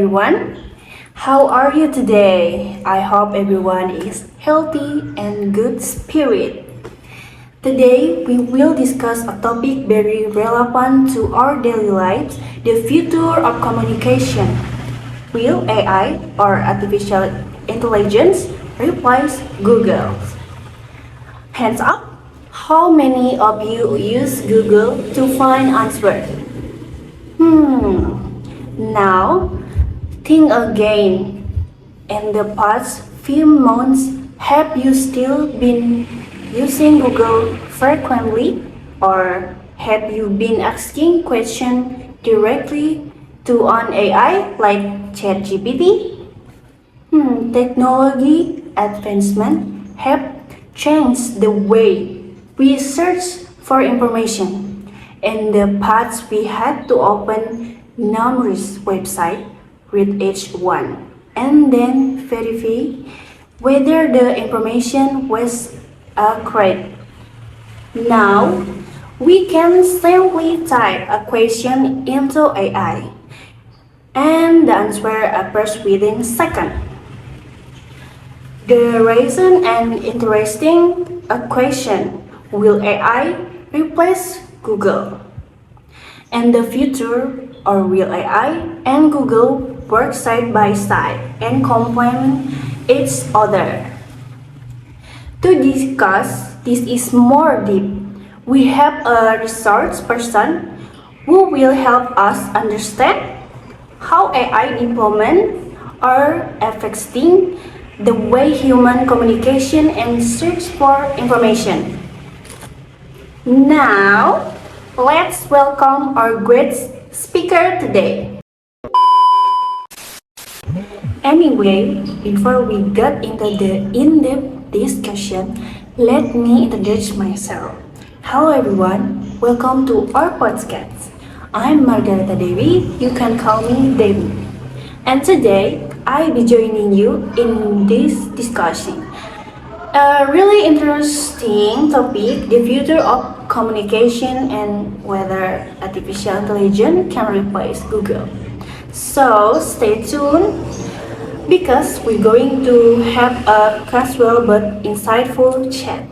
everyone. How are you today? I hope everyone is healthy and good spirit. Today we will discuss a topic very relevant to our daily lives, the future of communication. Will AI or artificial intelligence replace Google? Hands up. How many of you use Google to find answers? Now, think again. In the past few months, have you still been using Google frequently? Or have you been asking questions directly to an AI like ChatGPT? Technology advancement have changed the way we search for information. In the past, we had to open numerous websites with each one and then verify whether the information was accurate. Now, we can simply type a question into AI and the answer appears within seconds. The reason and interesting question, will AI replace Google? In the future, or will AI and Google work side by side and complement each other? To discuss this is more deep, we have a research person who will help us understand how AI deployment are affecting the way human communication and search for information. Now, let's welcome our great speaker today. Anyway, before we get into the in-depth discussion, let me introduce myself. Hello everyone, welcome to our podcast. I'm Margareta Dewi, you can call me Dewi. And today, I'll be joining you in this discussion. A really interesting topic, the future of communication and whether artificial intelligence can replace Google. So stay tuned because we're going to have a casual but insightful chat.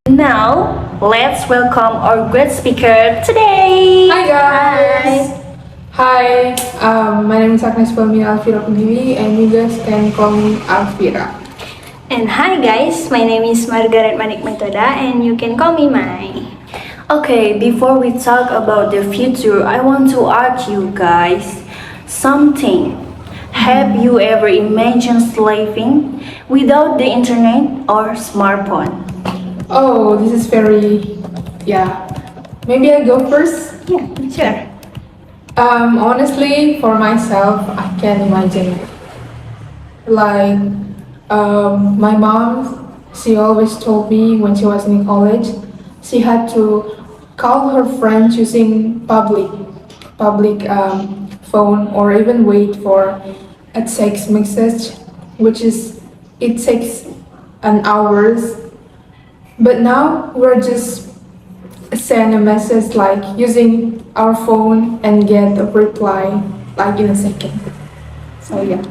Now, let's welcome our great speaker today. Hi guys! Hi, my name is Agnes Palmira Alvira Puniwi and you guys can call me Alvira. And hi guys, my name is Margaret Manik Metoda and you can call me Mai. Okay, before we talk about the future, I want to ask you guys something. Have you ever imagined living without the internet or smartphone? Oh, this is maybe I go first? Yeah, sure. Honestly, for myself, I can't imagine it. Like, my mom, she always told me when she was in college, she had to call her friends using public phone or even wait for a text message, it takes an hours. But now we're just send a message like using our phone and get a reply like in a second. So yeah.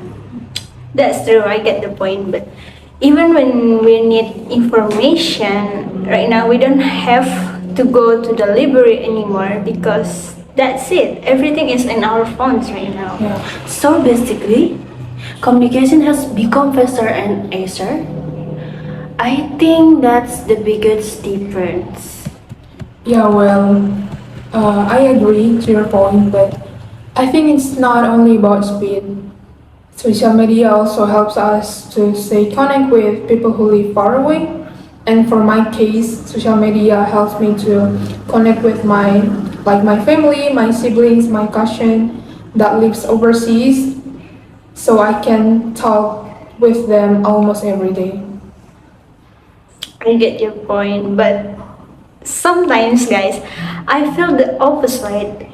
That's true, I get the point, but even when we need information, right now we don't have to go to the library anymore because that's it. Everything is in our phones right now. Yeah. So basically, communication has become faster and easier. I think that's the biggest difference. Yeah, well, I agree to your point, but I think it's not only about speed. Social media also helps us to stay connected with people who live far away. And for my case, social media helps me to connect with my family, my siblings, my cousin that lives overseas, so I can talk with them almost every day. I get your point, but sometimes, guys, I feel the opposite.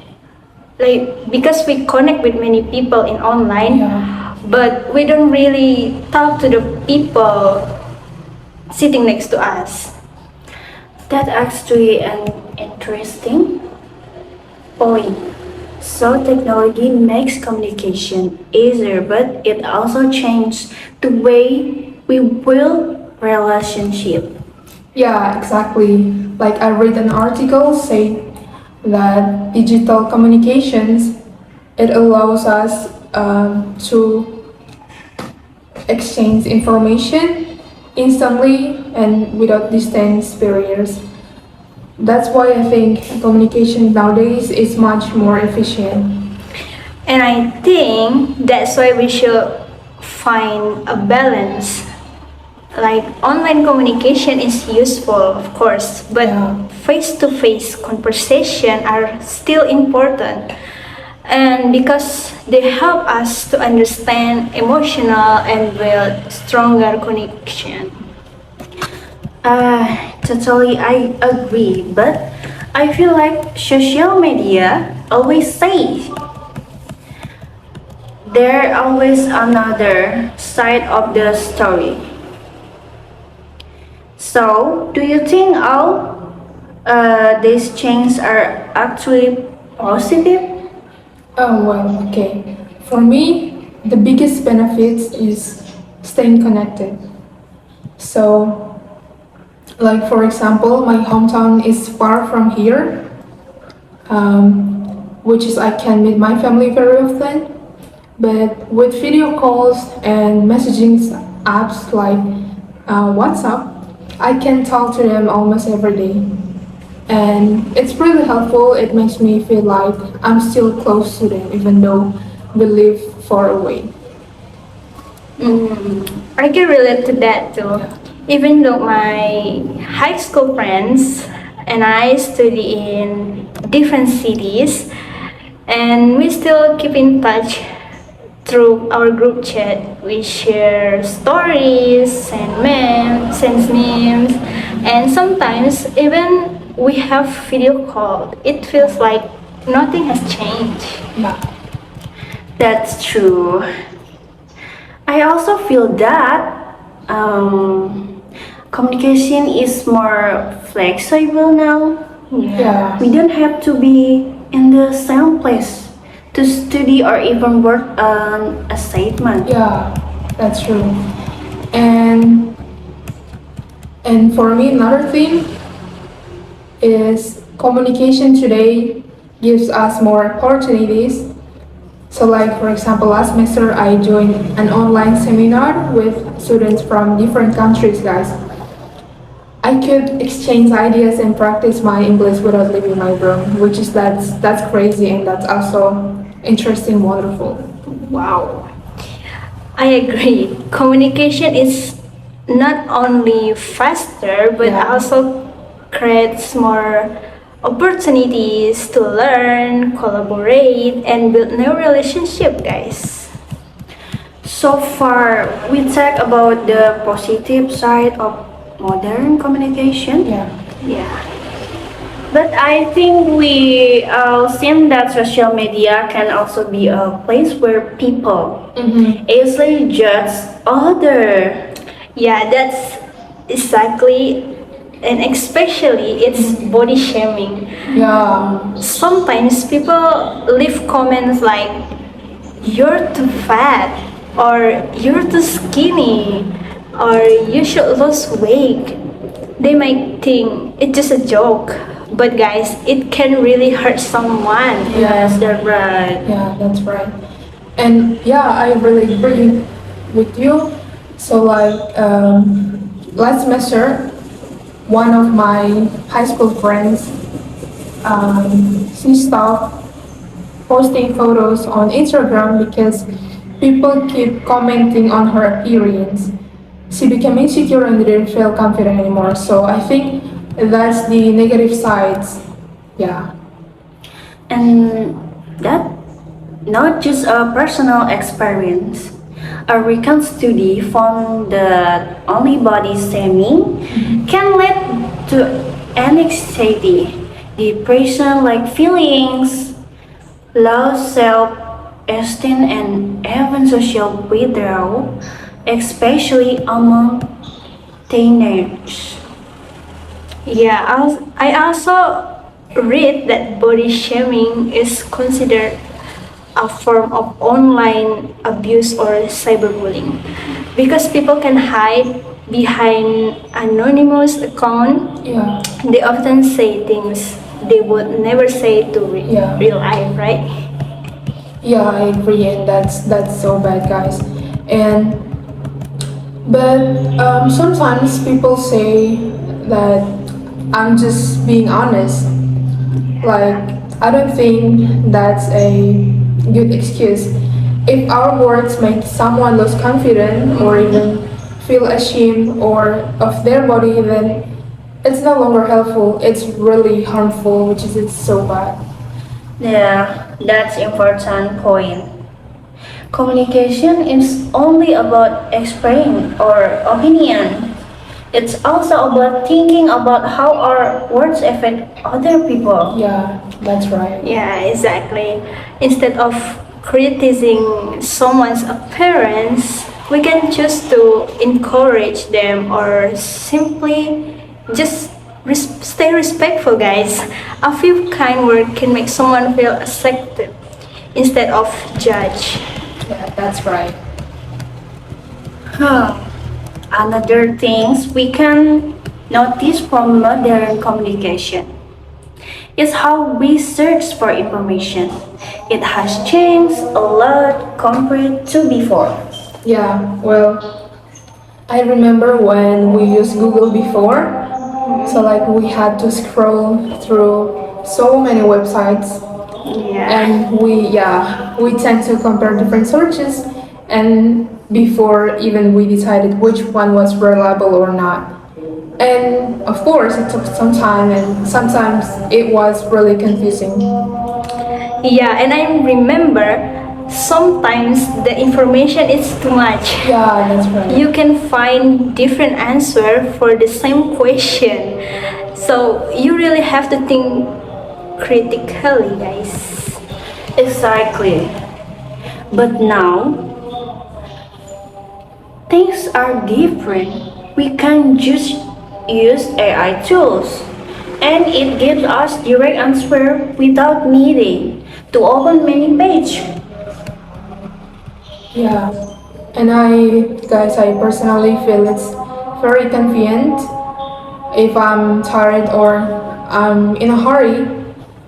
Like, because we connect with many people in online, but we don't really talk to the people sitting next to us. That's actually an interesting point. So technology makes communication easier, but it also changes the way we build relationship. Yeah, exactly. Like I read an article saying that digital communications it allows us to exchange information instantly and without distance barriers. That's why I think communication nowadays is much more efficient. And I think that's why we should find a balance. Like online communication is useful, of course, but Yeah. face to face conversation are still important. And because they help us to understand emotional and build stronger connection. Totally, I agree, but I feel like social media always say there always another side of the story. So, do you think all these changes are actually positive? Oh, well, okay. For me, the biggest benefit is staying connected. So, like for example, my hometown is far from here, which is I can meet my family very often. But with video calls and messaging apps like WhatsApp, I can talk to them almost every day. And it's really helpful. It makes me feel like I'm still close to them, even though we live far away. I can relate to that too. Even though my high school friends and I study in different cities, and we still keep in touch through our group chat. We share stories, send memes, and sometimes even we have video call. It feels like nothing has changed. Yeah. That's true. I also feel that communication is more flexible now. Yeah. We don't have to be in the same place to study or even work on a statement. Yeah, that's true. And for me, another thing is communication today gives us more opportunities. So, like for example, last semester I joined an online seminar with students from different countries, guys. I could exchange ideas and practice my English without leaving my room, which is that's crazy and that's also interesting, wonderful. Wow. I agree. Communication is not only faster but Yeah. also creates more opportunities to learn, collaborate, and build new relationship, guys. So far, we talked about the positive side of modern communication. Yeah. Yeah. But I think we seen that social media can also be a place where people easily judge other. Yeah, that's exactly, and especially it's body shaming. Yeah. Sometimes people leave comments like "you're too fat" or "you're too skinny" or "you should lose weight." They might think it's just a joke, but guys, it can really hurt someone. Yes, that's right. Yeah, that's right. And yeah, I really agree with you. So like last semester, one of my high school friends, she stopped posting photos on Instagram because people keep commenting on her appearance. She became insecure and didn't feel confident anymore. So I think that's the negative sides. Yeah. And that not just a personal experience. A recent study found that only body shaming can lead to anxiety, depression like feelings, low self-esteem, and even social withdrawal, especially among teenagers. Yeah, I also read that body shaming is considered a form of online abuse or cyberbullying because people can hide behind anonymous account. Yeah, They often say things they would never say to Yeah. real life, right? yeah, I agree, and that's so bad, guys. And but sometimes people say that I'm just being honest. Like, I don't think that's a good excuse. If our words make someone lose confidence or even feel ashamed or of their body, then it's no longer helpful. It's really harmful, which is it's so bad. Yeah, that's important point. Communication is only about expressing our opinion. It's also about thinking about how our words affect other people. Yeah, that's right. Yeah, exactly. Instead of criticizing someone's appearance, we can choose to encourage them or simply just stay respectful, guys. A few kind words can make someone feel accepted instead of judged. Yeah, that's right. Another things we can notice from modern communication is how we search for information. It has changed a lot compared to before. Yeah, well, I remember when we used Google before, so like we had to scroll through so many websites Yeah. and we tend to compare different searches and before even we decided which one was reliable or not. And of course it took some time and sometimes it was really confusing. Yeah, and I remember sometimes the information is too much. Yeah, that's right. You can find different answer for the same question. So you really have to think critically, guys. Exactly. But now things are different. We can just use AI tools and it gives us direct answer without needing to open many pages. Yeah, and I personally feel it's very convenient. If I'm tired or I'm in a hurry,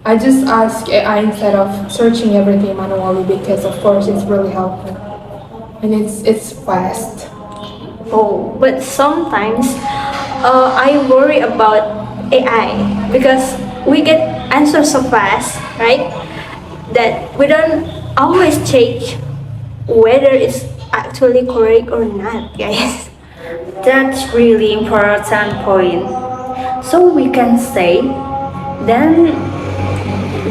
I just ask AI instead of searching everything manually because, of course, it's really helpful and it's fast. Oh, but sometimes I worry about AI because we get answers so fast, right? That we don't always check whether it's actually correct or not, guys. That's really important point. So we can say then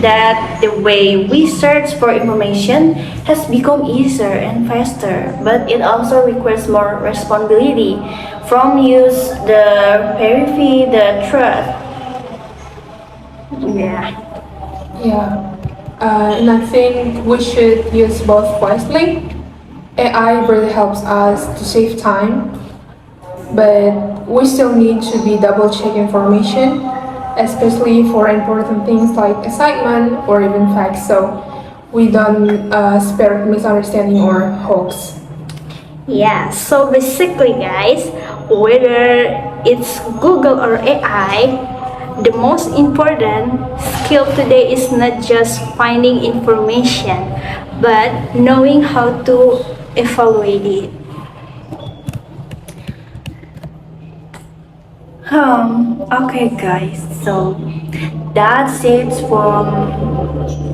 that the way we search for information has become easier and faster, but it also requires more responsibility from use the verify the trust. Yeah. Yeah, and I think we should use both wisely. AI really helps us to save time, but we still need to be double check information, especially for important things like assignment or even facts, so we don't spread misunderstanding or hoax. Yeah, so basically, guys, whether it's Google or AI, the most important skill today is not just finding information, but knowing how to evaluate it. Okay, guys, so that's it from.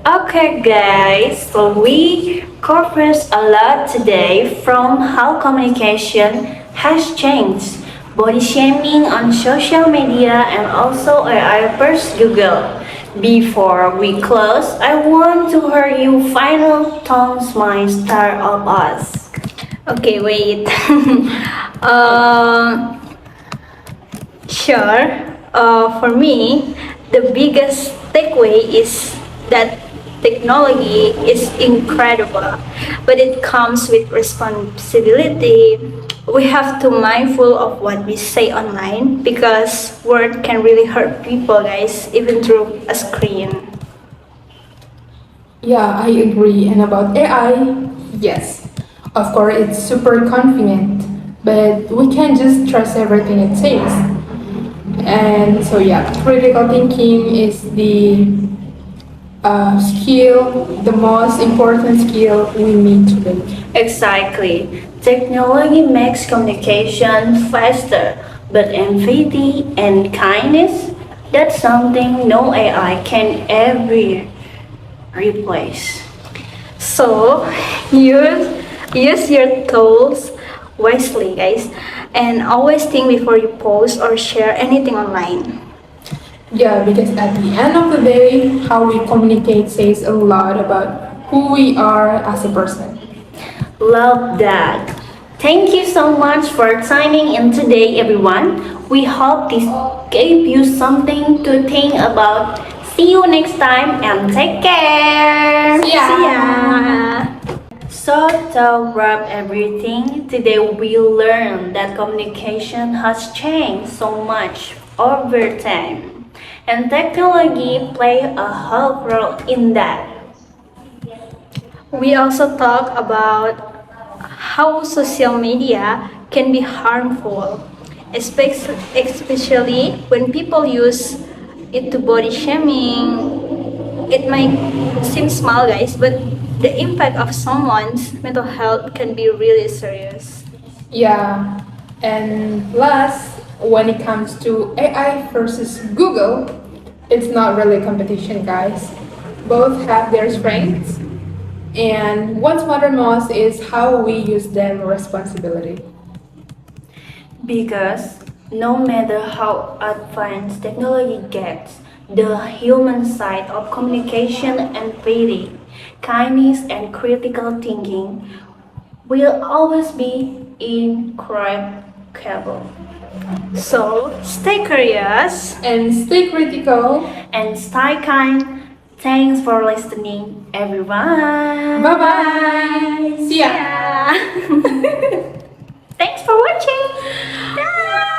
Okay, guys, so we covered a lot today from how communication has changed, body shaming on social media, and also AI first Google. Before we close, I want to hear you final thoughts, my star of us. Okay, wait. uh, Sure. For me, the biggest takeaway is that Technology is incredible, but it comes with responsibility. We have to mindful of what we say online because word can really hurt people, guys, even through a screen. Yeah, I agree. And about AI, yes, of course, it's super convenient, but we can't just trust everything it says. And so, yeah, critical thinking is the skill, the most important skill we need today. Exactly. Technology makes communication faster, but empathy and kindness, that's something no AI can ever replace. So, use your tools wisely, guys, and always think before you post or share anything online. Yeah, because at the end of the day, how we communicate says a lot about who we are as a person. Love that. Thank you so much for signing in today, everyone. We hope this gave you something to think about. See you next time and take care. See ya. See ya. So to wrap everything, today we learned that communication has changed so much over time, and technology play a whole role in that. We also talk about how social media can be harmful, especially when people use it to body shaming. It might seem small, guys, but the impact of someone's mental health can be really serious. Yeah, and plus, when it comes to AI versus Google, it's not really a competition, guys. Both have their strengths, and what's matter most is how we use them responsibility. Because no matter how advanced technology gets, the human side of communication, empathy, kindness, and critical thinking will always be incredible. So stay curious And stay critical. and stay kind. Thanks for listening, everyone. Bye bye. See ya. Thanks for watching. Bye.